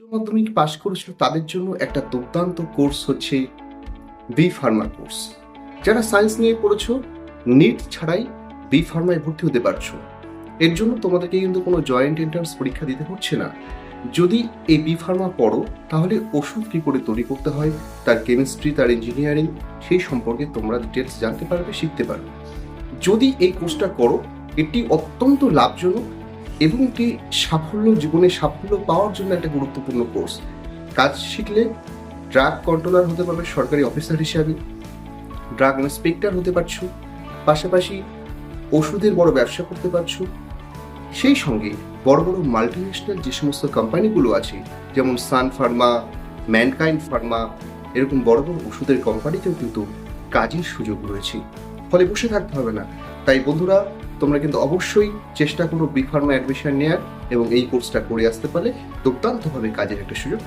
মাধ্যমিক পাশ করেছিল তাদের জন্য একটা দুর্দান্ত কোর্স হচ্ছে বি ফার্মা কোর্স। যারা সায়েন্স নিয়ে পড়েছো, নিট ছাড়াই বি ফার্মায় ভর্তি হতে পারছো। এর জন্য তোমাদেরকে কিন্তু কোনো জয়েন্ট এন্ট্রান্স পরীক্ষা দিতে হচ্ছে না। যদি এই বি ফার্মা পড়ো তাহলে ওষুধ কী করে তৈরি করতে হয়, তার কেমিস্ট্রি, তার ইঞ্জিনিয়ারিং, সেই সম্পর্কে তোমরা ডিটেলস জানতে পারবে, শিখতে পারবে। যদি এই কোর্সটা করো, এটি অত্যন্ত লাভজনক এবং একটি জীবনে সাফল্য পাওয়ার জন্য একটা গুরুত্বপূর্ণ কোর্স। কাজ শিখলে ড্রাগ কন্ট্রোলার হতে পারবে সরকারি অফিসার হিসাবে, ড্রাগ ইন্সপেক্টর হতে পারছো, পাশাপাশি ওষুধের বড় ব্যবসা করতে পারছো। সেই সঙ্গে বড় বড় মাল্টিন্যাশনাল যে সমস্ত কোম্পানিগুলো আছে, যেমন সান ফার্মা, ম্যানকাইন্ড ফার্মা, এরকম বড় বড় ওষুধের কোম্পানিতেও কিন্তু কাজের সুযোগ রয়েছে। ফলে বসে থাকতে হবে না। তাই বন্ধুরা, তোমরা কিন্তু অবশ্যই চেষ্টা করো বি ফার্মা অ্যাডমিশন নেওয়ার এবং এই কোর্সটা করে আসতে পারলে দুর্দান্তভাবে কাজের একটা সুযোগ